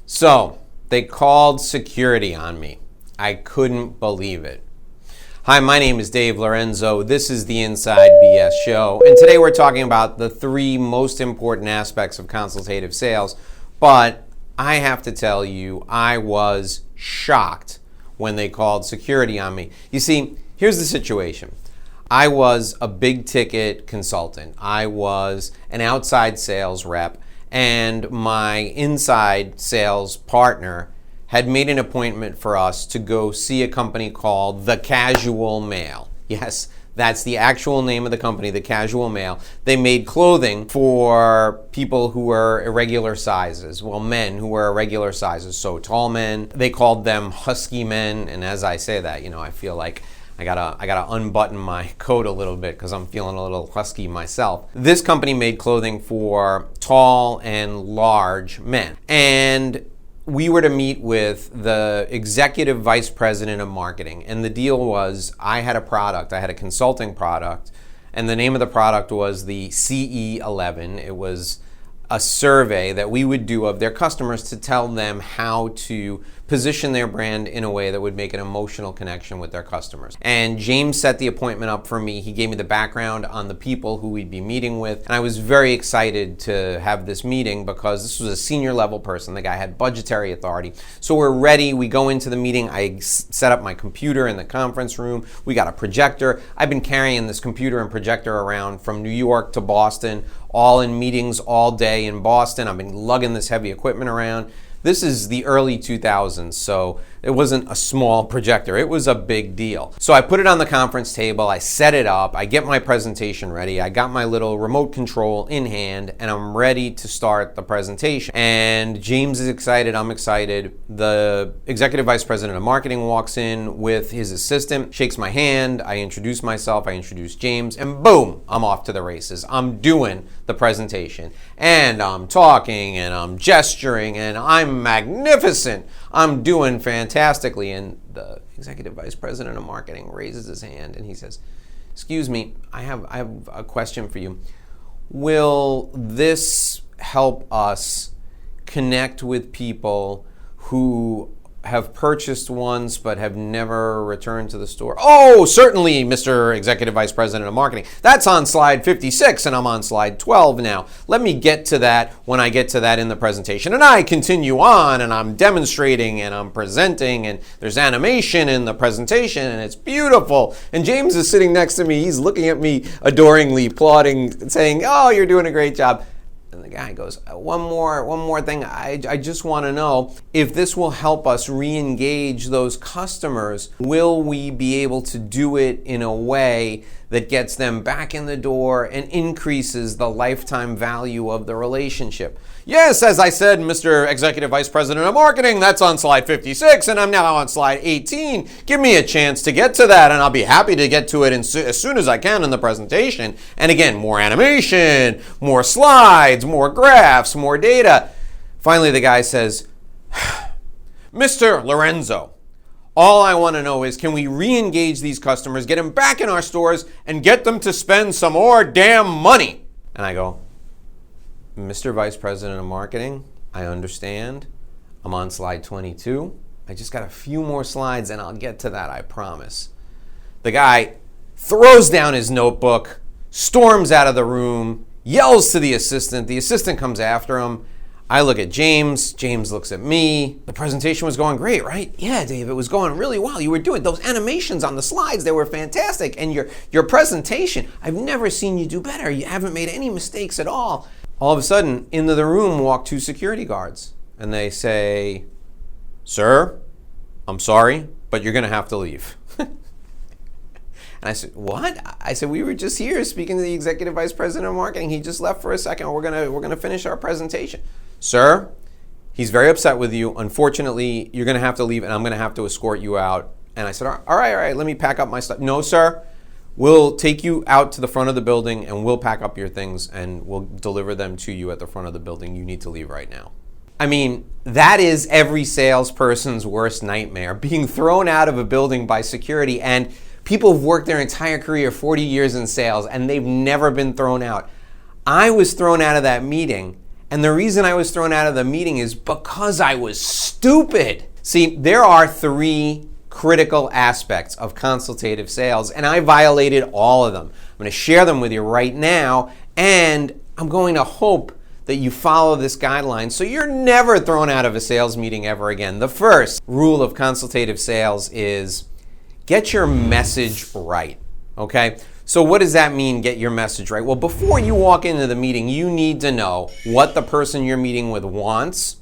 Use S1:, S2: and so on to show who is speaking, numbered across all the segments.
S1: So they called security on me. I couldn't believe it. Hi, my name is Dave Lorenzo. This is the Inside BS Show. And today we're talking about the 3 most important aspects of consultative sales. But I have to tell you, I was shocked when they called security on me. You see, here's the situation. I was a big ticket consultant. I was an outside sales rep, and my inside sales partner had made an appointment for us to go see a company called The Casual Male. Yes, that's the actual name of the company, The Casual Male. They made clothing for people who were irregular sizes. Well, men who were irregular sizes, so tall men. They called them husky men, and as I say that, I feel like I gotta unbutton my coat a little bit because I'm feeling a little husky myself. This company made clothing for tall and large men. And we were to meet with the executive vice president of marketing. And the deal was I had a consulting product, and the name of the product was the CE11. It was a survey that we would do of their customers to tell them how to position their brand in a way that would make an emotional connection with their customers. And James set the appointment up for me. He gave me the background on the people who we'd be meeting with. And I was very excited to have this meeting because this was a senior level person. The guy had budgetary authority. So we're ready. We go into the meeting. I set up my computer in the conference room. We got a projector. I've been carrying this computer and projector around from New York to Boston, all in meetings all day in Boston. I've been lugging this heavy equipment around. This is the early 2000s, so it wasn't a small projector. It was a big deal. So I put it on the conference table, I set it up, I get my presentation ready, I got my little remote control in hand, and I'm ready to start the presentation. And James is excited, I'm excited. The executive vice president of marketing walks in with his assistant, shakes my hand, I introduce myself, I introduce James, and boom, I'm off to the races. I'm doing the presentation, and I'm talking, and I'm gesturing, and I'm magnificent. I'm doing fantastically. And the executive vice president of marketing raises his hand and he says, "Excuse me, I have a question for you. Will this help us connect with people who have purchased once but have never returned to the store?" "Oh, certainly, Mr. Executive Vice President of Marketing. That's on slide 56 and I'm on slide 12 now. Let me get to that when I get to that in the presentation." And I continue on and I'm demonstrating and I'm presenting and there's animation in the presentation and it's beautiful. And James is sitting next to me. He's looking at me adoringly, applauding, saying, "Oh, you're doing a great job." And the guy goes, one more thing. I just want to know if this will help us re-engage those customers. Will we be able to do it in a way that gets them back in the door and increases the lifetime value of the relationship? "Yes, as I said, Mr. Executive Vice President of Marketing, that's on slide 56 and I'm now on slide 18. Give me a chance to get to that and I'll be happy to get to it as soon as I can in the presentation." And again, more animation, more slides, more graphs, more data. Finally, the guy says, "Mr. Lorenzo, all I want to know is, can we re-engage these customers, get them back in our stores, and get them to spend some more damn money?" And I go, "Mr. Vice President of Marketing, I understand. I'm on slide 22. I just got a few more slides and I'll get to that, I promise." The guy throws down his notebook, storms out of the room, yells to the assistant. The assistant comes after him. I look at James. James looks at me. "The presentation was going great, right?" "Yeah, Dave, it was going really well. You were doing those animations on the slides. They were fantastic. And your presentation, I've never seen you do better. You haven't made any mistakes at all." All of a sudden, into the room walk 2 security guards. And they say, "Sir, I'm sorry, but you're going to have to leave." And I said, "What?" I said, "We were just here speaking to the executive vice president of marketing. He just left for a second. We're gonna finish our presentation." "Sir, he's very upset with you. Unfortunately, you're gonna have to leave, and I'm gonna have to escort you out." And I said, all right, let me pack up my stuff." "No, sir. We'll take you out to the front of the building, and we'll pack up your things, and we'll deliver them to you at the front of the building. You need to leave right now." I mean, that is every salesperson's worst nightmare, being thrown out of a building by security. And people have worked their entire career, 40 years in sales, and they've never been thrown out. I was thrown out of that meeting, And the reason I was thrown out of the meeting is because I was stupid. See, there are 3 critical aspects of consultative sales, and I violated all of them. I'm going to share them with you right now, and I'm going to hope that you follow this guideline so you're never thrown out of a sales meeting ever again. The first rule of consultative sales is get your message right, okay? So what does that mean, get your message right? Well, before you walk into the meeting, you need to know what the person you're meeting with wants.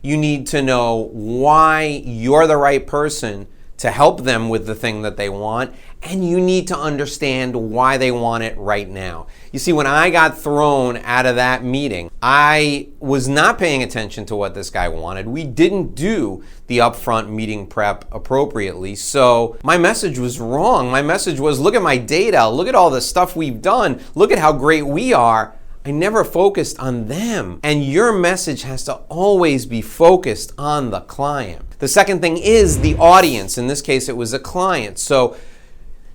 S1: You need to know why you're the right person to help them with the thing that they want, and you need to understand why they want it right now. You see, when I got thrown out of that meeting, I was not paying attention to what this guy wanted. We didn't do the upfront meeting prep appropriately, so my message was wrong. My message was, look at my data, look at all the stuff we've done, look at how great we are. I never focused on them. And your message has to always be focused on the client. The second thing is the audience. In this case, it was a client. So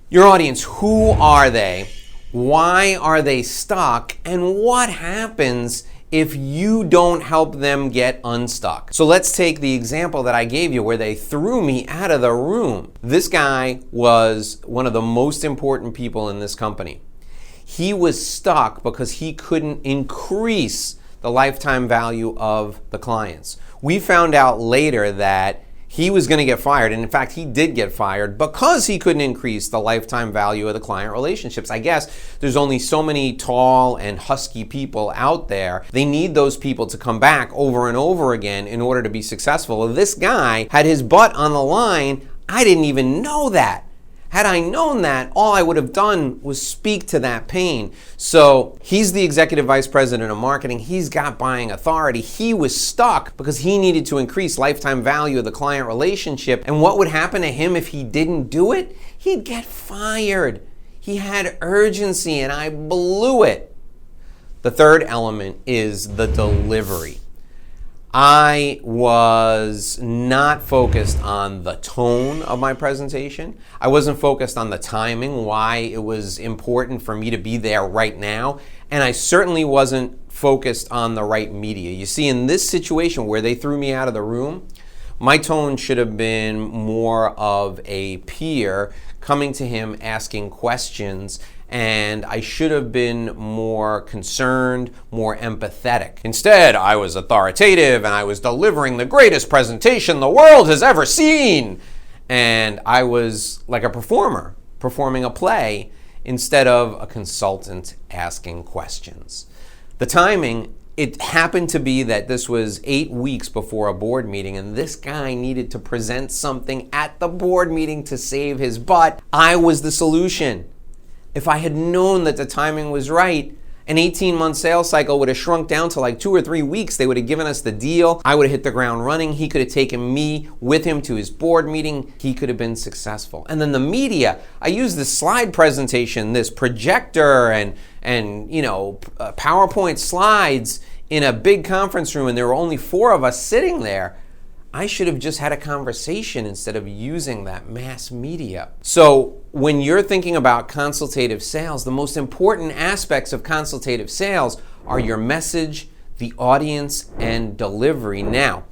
S1: your audience, who are they? Why are they stuck? And what happens if you don't help them get unstuck? So let's take the example that I gave you where they threw me out of the room. This guy was one of the most important people in this company. He was stuck because he couldn't increase the lifetime value of the clients. We found out later that he was going to get fired, and in fact, he did get fired because he couldn't increase the lifetime value of the client relationships. I guess there's only so many tall and husky people out there. They need those people to come back over and over again in order to be successful. Well, this guy had his butt on the line. I didn't even know that. Had I known that, all I would have done was speak to that pain. So he's the executive vice president of marketing. He's got buying authority. He was stuck because he needed to increase lifetime value of the client relationship. And what would happen to him if he didn't do it? He'd get fired. He had urgency, and I blew it. The third element is the delivery. I was not focused on the tone of my presentation. I wasn't focused on the timing, why it was important for me to be there right now. And I certainly wasn't focused on the right media. You see, in this situation where they threw me out of the room, my tone should have been more of a peer coming to him asking questions, and I should have been more concerned, more empathetic. Instead, I was authoritative and I was delivering the greatest presentation the world has ever seen. And I was like a performer, performing a play instead of a consultant asking questions. The timing, it happened to be that this was 8 weeks before a board meeting, and this guy needed to present something at the board meeting to save his butt. I was the solution. If I had known that the timing was right, an 18-month sales cycle would have shrunk down to like 2 or 3 weeks. They would have given us the deal. I would have hit the ground running. He could have taken me with him to his board meeting. He could have been successful. And then the media, I used this slide presentation, this projector and PowerPoint slides in a big conference room, and there were only 4 of us sitting there. I should have just had a conversation instead of using that mass media. So when you're thinking about consultative sales, the most important aspects of consultative sales are your message, the audience, and delivery. Now,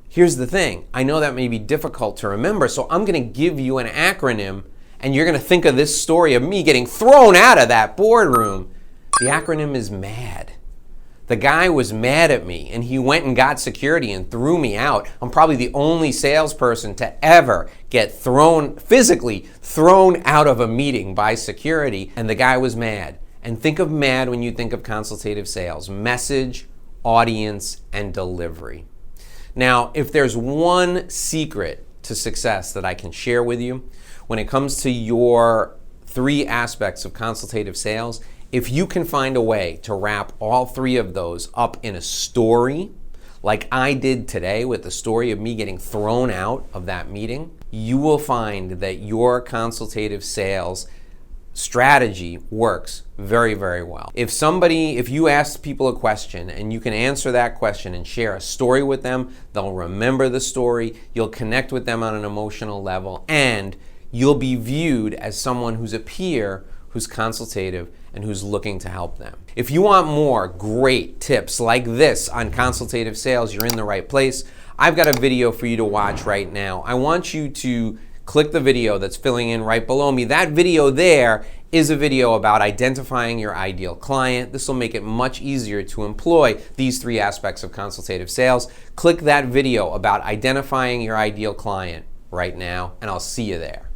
S1: here's the thing. I know that may be difficult to remember, so I'm going to give you an acronym, and you're going to think of this story of me getting thrown out of that boardroom. The acronym is MAD. The guy was mad at me, and he went and got security and threw me out. I'm probably the only salesperson to ever get physically thrown out of a meeting by security, and the guy was mad. And think of MAD when you think of consultative sales: message, audience, and delivery. Now, if there's one secret to success that I can share with you when it comes to your 3 aspects of consultative sales, if you can find a way to wrap all 3 of those up in a story, like I did today with the story of me getting thrown out of that meeting, you will find that your consultative sales strategy works very, very well. If you ask people a question and you can answer that question and share a story with them, they'll remember the story, you'll connect with them on an emotional level, and you'll be viewed as someone who's a peer who's consultative and who's looking to help them. If you want more great tips like this on consultative sales, you're in the right place. I've got a video for you to watch right now. I want you to click the video that's filling in right below me. That video there is a video about identifying your ideal client. This will make it much easier to employ these three aspects of consultative sales. Click that video about identifying your ideal client right now, and I'll see you there.